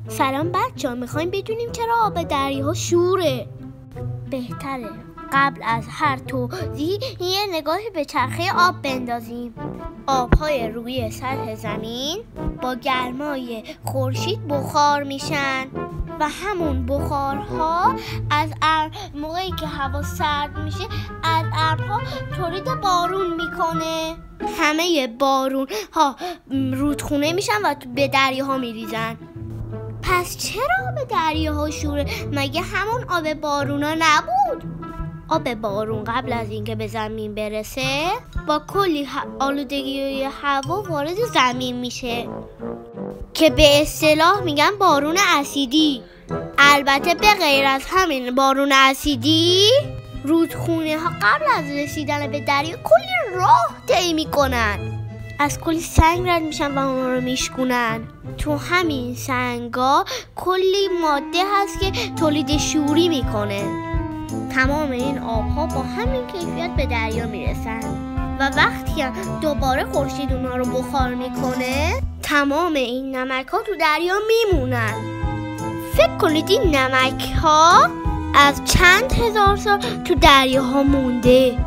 سلام بچه‌ها، میخوایم بدونیم چرا آب دریاها شوره. بهتره قبل از هر توضیح یه نگاهی به چرخه آب بندازیم. آبهای روی سطح زمین با گرمای خورشید بخار میشن و همون بخارها از موقعی که هوا سرد میشه از ابرها تولید بارون میکنه. همه بارون ها رودخونه میشن و به دریاها میریزن. پس چرا آب دریاها شوره؟ مگه همون آب بارونا نبود؟ آب بارون قبل از اینکه به زمین برسه با کلی آلودگی هوا وارد زمین میشه که به اصطلاح میگن بارون اسیدی. البته به غیر از همین بارون اسیدی، رودخونه ها قبل از رسیدن به دریا کلی راه طی میکنن، از کلی سنگ رد میشن و اونا رو میشکنن. تو همین سنگا کلی ماده هست که تولید شوری میکنه. تمام این آبها با همین کیفیت به دریا میرسن و وقتی هم دوباره خورشید اونا رو بخار میکنه تمام این نمک ها تو دریا میمونن. فکر کنید این نمک ها از چند هزار سال تو دریاها مونده.